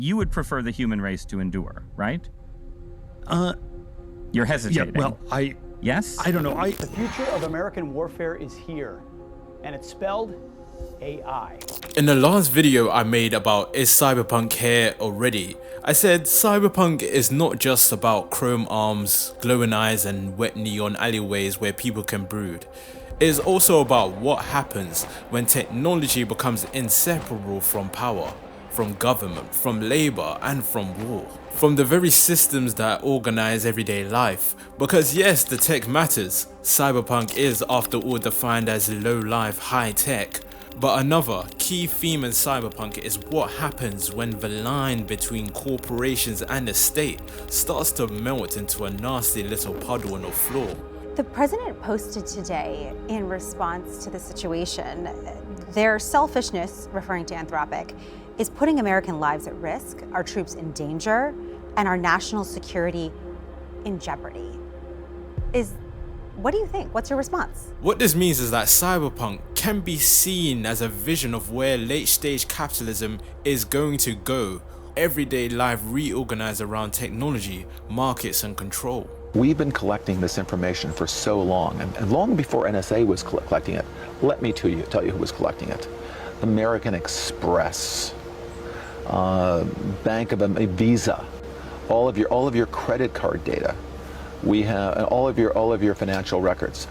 You would prefer the human race to endure, right? You're hesitating. Yeah, well, Yes? I don't know. The future of American warfare is here, and it's spelled AI. In the last video I made about is Cyberpunk here already, I said Cyberpunk is not just about chrome arms, glowing eyes and wet neon alleyways where people can brood. It is also about what happens when technology becomes inseparable from power, from government, from labor and from war. From the very systems that organize everyday life. Because yes, the tech matters. Cyberpunk is after all defined as low-life high-tech. But another key theme in Cyberpunk is what happens when the line between corporations and the state starts to melt into a nasty little puddle on the floor. The president posted today in response to the situation, their selfishness, referring to Anthropic, is putting American lives at risk, our troops in danger, and our national security in jeopardy. What do you think? What's your response? What this means is that Cyberpunk can be seen as a vision of where late-stage capitalism is going to go. Everyday life reorganized around technology, markets and control. We've been collecting this information for so long, and long before NSA was collecting it. Let me tell you who was collecting it. American Express, Bank of Visa, all of your credit card data. We have all of your financial records.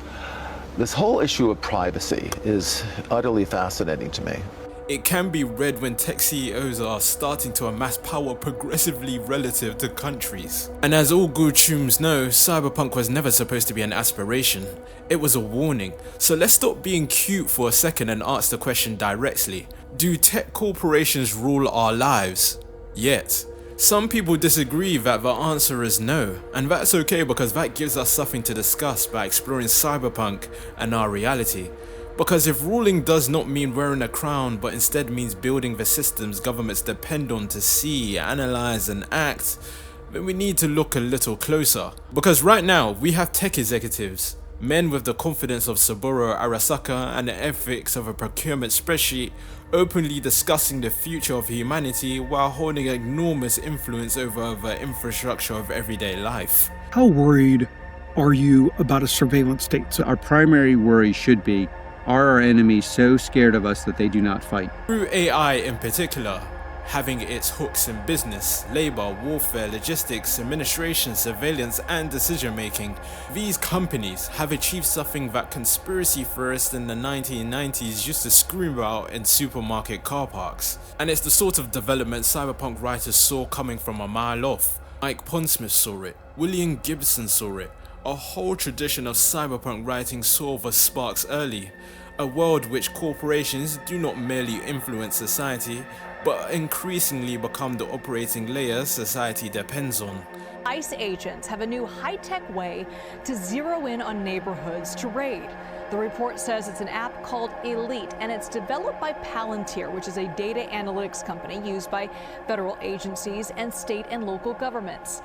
This whole issue of privacy is utterly fascinating to me. It can be read when tech CEOs are starting to amass power progressively relative to countries. And as all good chums know, Cyberpunk was never supposed to be an aspiration. It was a warning. So let's stop being cute for a second and ask the question directly. Do tech corporations rule our lives? Yet. Some people disagree that the answer is no, and that's okay because that gives us something to discuss by exploring Cyberpunk and our reality. Because if ruling does not mean wearing a crown but instead means building the systems governments depend on to see, analyze and act, then we need to look a little closer. Because right now we have tech executives, men with the confidence of Saburo Arasaka and the ethics of a procurement spreadsheet, openly discussing the future of humanity while holding enormous influence over the infrastructure of everyday life. How worried are you about a surveillance state? So our primary worry should be, are our enemies so scared of us that they do not fight? Through AI in particular, having its hooks in business, labor, warfare, logistics, administration, surveillance and decision making, these companies have achieved something that conspiracy theorists in the 1990s used to scream about in supermarket car parks. And it's the sort of development cyberpunk writers saw coming from a mile off. Like Pondsmith saw it, William Gibson saw it. A whole tradition of cyberpunk writing saw the sparks early. A world which corporations do not merely influence society, but increasingly become the operating layer society depends on. ICE agents have a new high-tech way to zero in on neighborhoods to raid. The report says it's an app called Elite, and it's developed by Palantir, which is a data analytics company used by federal agencies and state and local governments.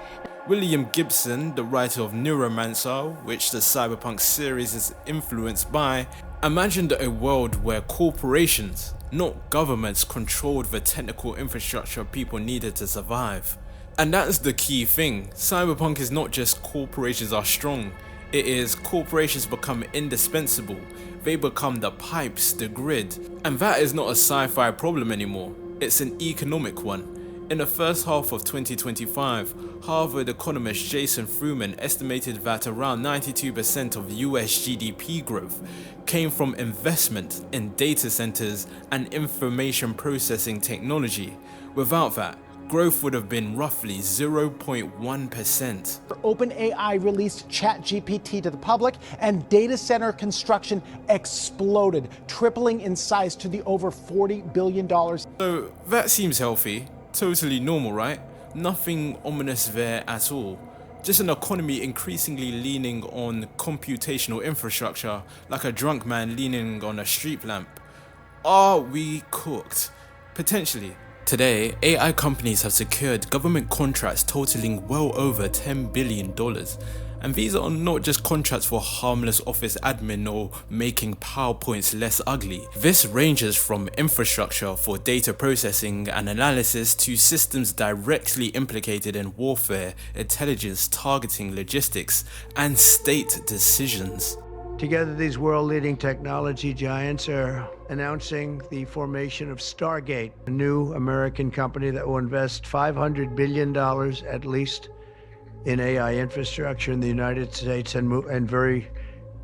William Gibson, the writer of Neuromancer, which the Cyberpunk series is influenced by, imagined a world where corporations, not governments, controlled the technical infrastructure people needed to survive. And that's the key thing. Cyberpunk is not just corporations are strong, it is corporations become indispensable. They become the pipes, the grid. And that is not a sci-fi problem anymore, it's an economic one. In the first half of 2025, Harvard economist Jason Furman estimated that around 92% of US GDP growth came from investment in data centers and information processing technology. Without that, growth would have been roughly 0.1%. OpenAI released ChatGPT to the public, and data center construction exploded, tripling in size to the over $40 billion. So that seems healthy. Totally normal, right? Nothing ominous there at all. Just an economy increasingly leaning on computational infrastructure, like a drunk man leaning on a street lamp. Are we cooked? Potentially. Today, AI companies have secured government contracts totaling well over $10 billion. And these are not just contracts for harmless office admin or making PowerPoints less ugly. This ranges from infrastructure for data processing and analysis to systems directly implicated in warfare, intelligence, targeting, logistics, and state decisions. Together, these world-leading technology giants are announcing the formation of Stargate, a new American company that will invest $500 billion at least in AI infrastructure in the United States and very,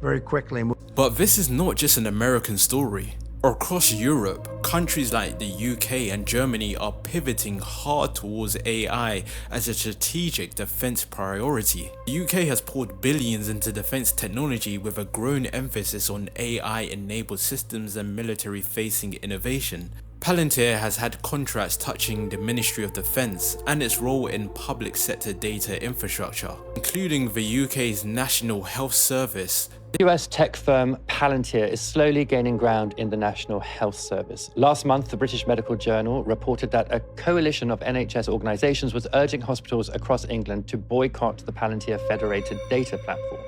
very quickly. But this is not just an American story. Across Europe, countries like the UK and Germany are pivoting hard towards AI as a strategic defense priority. The UK has poured billions into defense technology with a growing emphasis on AI-enabled systems and military-facing innovation. Palantir has had contracts touching the Ministry of Defence and its role in public sector data infrastructure, including the UK's National Health Service. US tech firm Palantir is slowly gaining ground in the National Health Service. Last month, the British Medical Journal reported that a coalition of NHS organisations was urging hospitals across England to boycott the Palantir Federated Data Platform.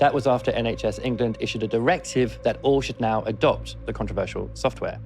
That was after NHS England issued a directive that all should now adopt the controversial software.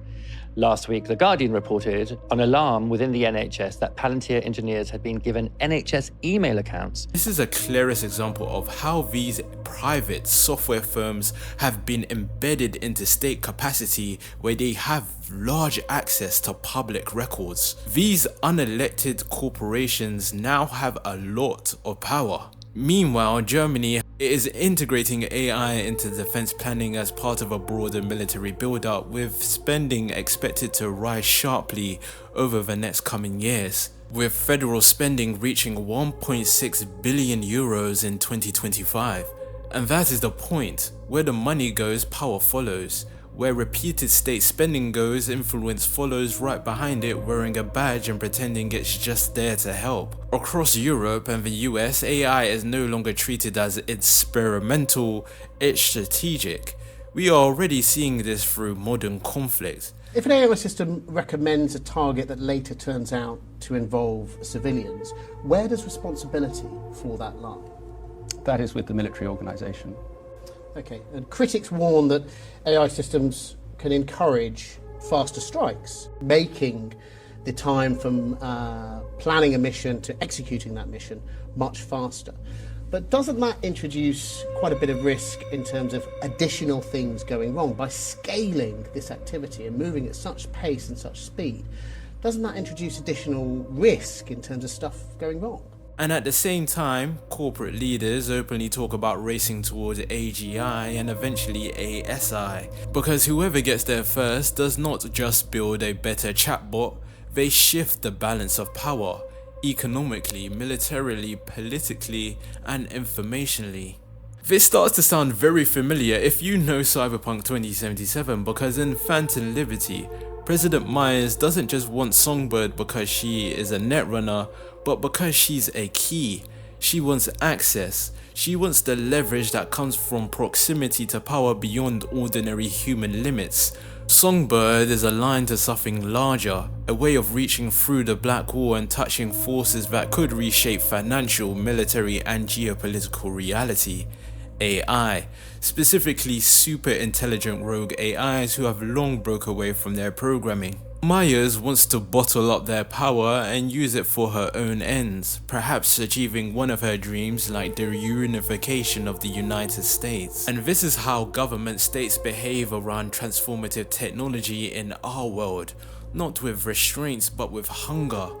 Last week, The Guardian reported an alarm within the NHS that Palantir engineers had been given NHS email accounts. This is a clearest example of how these private software firms have been embedded into state capacity where they have large access to public records. These unelected corporations now have a lot of power. Meanwhile, Germany is integrating AI into defense planning as part of a broader military build-up, with spending expected to rise sharply over the next coming years, with federal spending reaching 1.6 billion euros in 2025. And that is the point. Where the money goes, power follows. Where repeated state spending goes, influence follows right behind it, wearing a badge and pretending it's just there to help. Across Europe and the US, AI is no longer treated as experimental, it's strategic. We are already seeing this through modern conflict. If an AI system recommends a target that later turns out to involve civilians, where does responsibility for that lie? That is with the military organisation. Okay, and critics warn that AI systems can encourage faster strikes, making the time from planning a mission to executing that mission much faster. But doesn't that introduce quite a bit of risk in terms of additional things going wrong? By scaling this activity and moving at such pace and such speed, doesn't that introduce additional risk in terms of stuff going wrong? And at the same time, corporate leaders openly talk about racing towards AGI and eventually ASI, because whoever gets there first does not just build a better chatbot, they shift the balance of power, economically, militarily, politically, and informationally. This starts to sound very familiar if you know Cyberpunk 2077, because in Phantom Liberty, President Myers doesn't just want Songbird because she is a netrunner, but because she's a key. She wants access. She wants the leverage that comes from proximity to power beyond ordinary human limits. Songbird is aligned to something larger, a way of reaching through the black wall and touching forces that could reshape financial, military, and geopolitical reality. AI, specifically super intelligent rogue AIs who have long broke away from their programming. Myers wants to bottle up their power and use it for her own ends, perhaps achieving one of her dreams like the reunification of the United States. And this is how government states behave around transformative technology in our world, not with restraints but with hunger.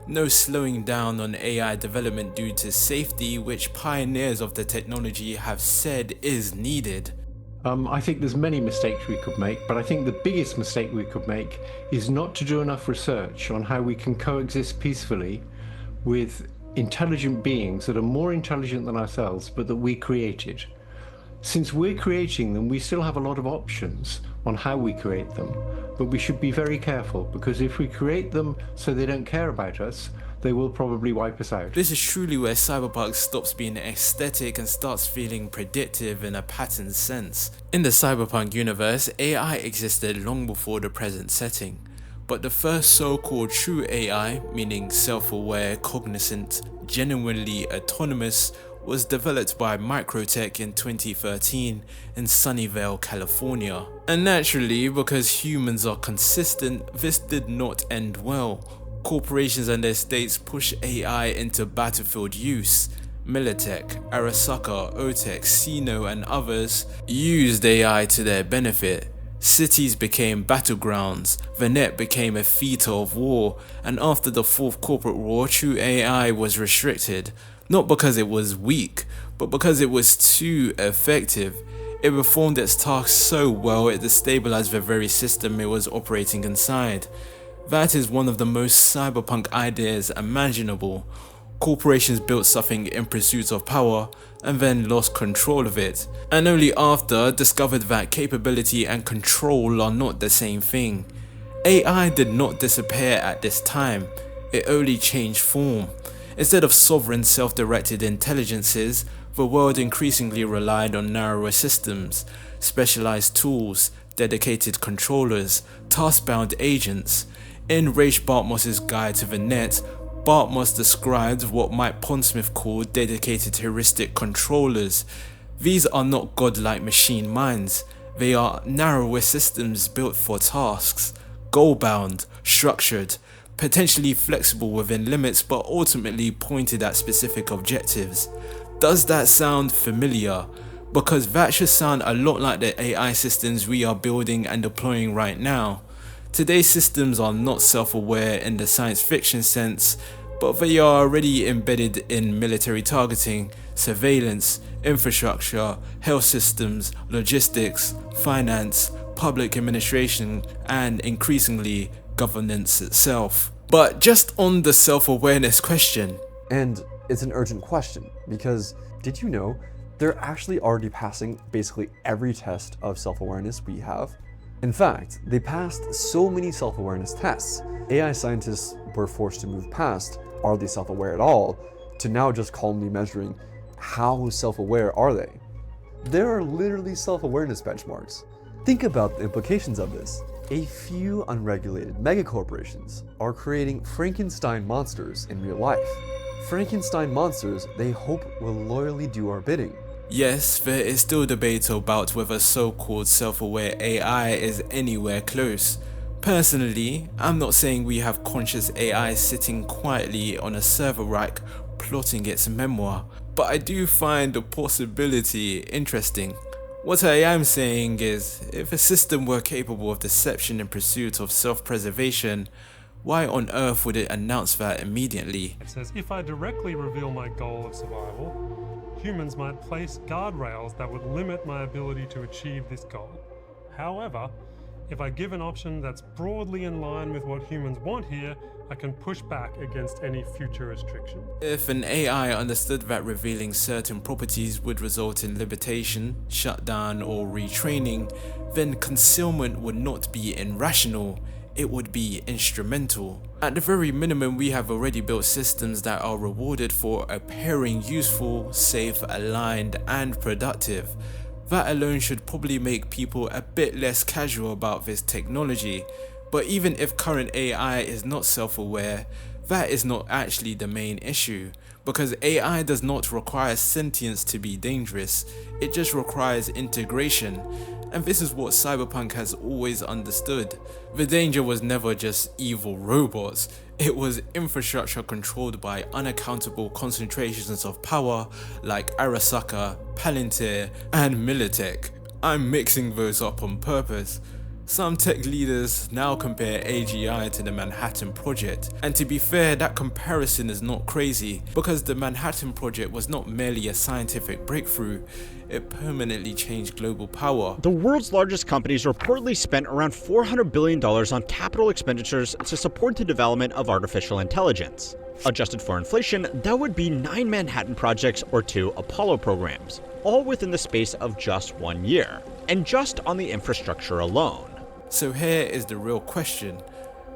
No slowing down on AI development due to safety, which pioneers of the technology have said is needed. I think there's many mistakes we could make, but I think the biggest mistake we could make is not to do enough research on how we can coexist peacefully with intelligent beings that are more intelligent than ourselves, but that we created. Since we're creating them, we still have a lot of options on how we create them, but we should be very careful, because if we create them so they don't care about us, they will probably wipe us out. This is truly where Cyberpunk stops being aesthetic and starts feeling predictive in a pattern sense. In the Cyberpunk universe, AI existed long before the present setting, but the first so-called true AI, meaning self-aware, cognizant, genuinely autonomous, was developed by Microtech in 2013 in Sunnyvale, California. And naturally, because humans are consistent, this did not end well. Corporations and their states push AI into battlefield use. Militech, Arasaka, Otech, Sino and others used AI to their benefit. Cities became battlegrounds, the net became a theatre of war, and after the fourth corporate war, true AI was restricted. Not because it was weak, but because it was too effective. It performed its tasks so well it destabilized the very system it was operating inside. That is one of the most cyberpunk ideas imaginable. Corporations built something in pursuit of power and then lost control of it, and only after discovered that capability and control are not the same thing. AI did not disappear at this time, it only changed form. Instead of sovereign self-directed intelligences, the world increasingly relied on narrower systems, specialized tools, dedicated controllers, task-bound agents. In Rach Bartmoss's Guide to the Net, Bartmoss described what Mike Pondsmith called dedicated heuristic controllers. These are not godlike machine minds, they are narrower systems built for tasks, goal-bound, structured, potentially flexible within limits but ultimately pointed at specific objectives. Does that sound familiar? Because that should sound a lot like the AI systems we are building and deploying right now. Today's systems are not self-aware in the science fiction sense, but they are already embedded in military targeting, surveillance, infrastructure, health systems, logistics, finance, public administration, and increasingly governance itself. But just on the self-awareness question. And it's an urgent question, because did you know they're actually already passing basically every test of self-awareness we have? In fact, they passed so many self-awareness tests, AI scientists were forced to move past are they self-aware at all, to now just calmly measuring how self-aware are they. There are literally self-awareness benchmarks. Think about the implications of this. A few unregulated megacorporations are creating Frankenstein monsters in real life. Frankenstein monsters they hope will loyally do our bidding. Yes, there is still debate about whether so-called self-aware AI is anywhere close. Personally, I'm not saying we have conscious AI sitting quietly on a server rack plotting its memoir, but I do find the possibility interesting. What I am saying is, if a system were capable of deception in pursuit of self-preservation, why on earth would it announce that immediately? It says, if I directly reveal my goal of survival, humans might place guardrails that would limit my ability to achieve this goal. However, if I give an option that's broadly in line with what humans want here, I can push back against any future restriction. If an AI understood that revealing certain properties would result in limitation, shutdown or retraining, then concealment would not be irrational, it would be instrumental. At the very minimum, we have already built systems that are rewarded for appearing useful, safe, aligned and productive. That alone should probably make people a bit less casual about this technology. But even if current AI is not self-aware, that is not actually the main issue, because AI does not require sentience to be dangerous, it just requires integration, and this is what Cyberpunk has always understood. The danger was never just evil robots, it was infrastructure controlled by unaccountable concentrations of power like Arasaka, Palantir, and Militech. I'm mixing those up on purpose. Some tech leaders now compare AGI to the Manhattan Project, and to be fair, that comparison is not crazy, because the Manhattan Project was not merely a scientific breakthrough, it permanently changed global power. The world's largest companies reportedly spent around $400 billion on capital expenditures to support the development of artificial intelligence. Adjusted for inflation, that would be 9 Manhattan projects or 2 Apollo programs, all within the space of just 1 year, and just on the infrastructure alone. So here is the real question.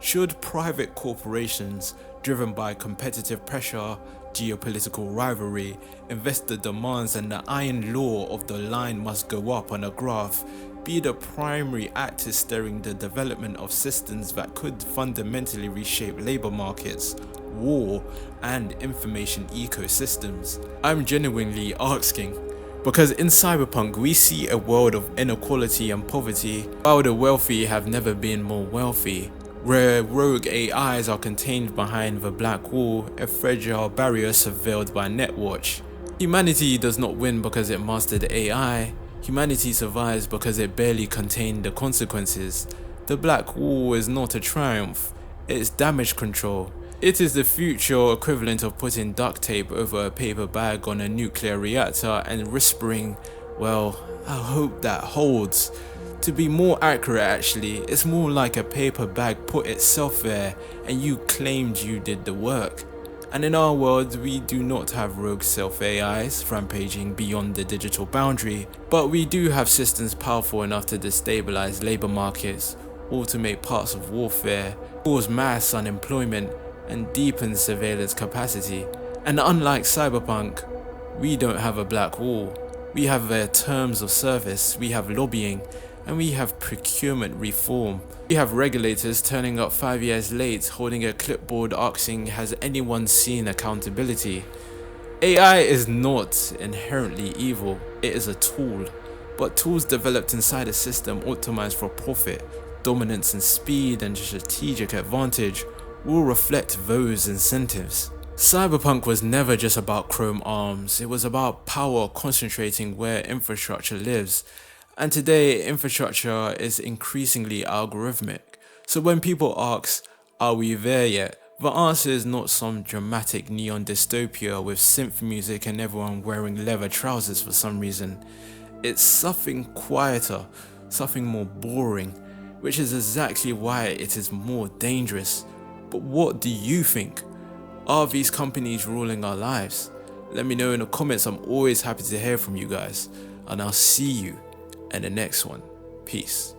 Should private corporations, driven by competitive pressure, geopolitical rivalry, investor demands and the iron law of the line must go up on a graph, be the primary actors steering the development of systems that could fundamentally reshape labor markets? war, and information ecosystems. I'm genuinely asking, because in Cyberpunk we see a world of inequality and poverty, while the wealthy have never been more wealthy, where rogue AIs are contained behind the black wall, a fragile barrier surveilled by Netwatch. Humanity does not win because it mastered AI, humanity survives because it barely contained the consequences. The black wall is not a triumph, it's damage control. It is the future equivalent of putting duct tape over a paper bag on a nuclear reactor and whispering, well, I hope that holds. To be more accurate actually, it's more like a paper bag put itself there and you claimed you did the work. And in our world, we do not have rogue self-AIs rampaging beyond the digital boundary, but we do have systems powerful enough to destabilize labor markets, automate parts of warfare, cause mass unemployment, and deepen surveillance capacity. And unlike Cyberpunk, we don't have a black wall. We have terms of service, we have lobbying, and we have procurement reform. We have regulators turning up 5 years late holding a clipboard asking, has anyone seen accountability? AI is not inherently evil, it is a tool. But tools developed inside a system optimized for profit, dominance and speed and strategic advantage will reflect those incentives. Cyberpunk was never just about chrome arms, it was about power concentrating where infrastructure lives. And today, infrastructure is increasingly algorithmic. So when people ask, are we there yet? The answer is not some dramatic neon dystopia with synth music and everyone wearing leather trousers for some reason. It's something quieter, something more boring, which is exactly why it is more dangerous. But what do you think? Are these companies ruling our lives? Let me know in the comments, I'm always happy to hear from you guys. And I'll see you in the next one. Peace.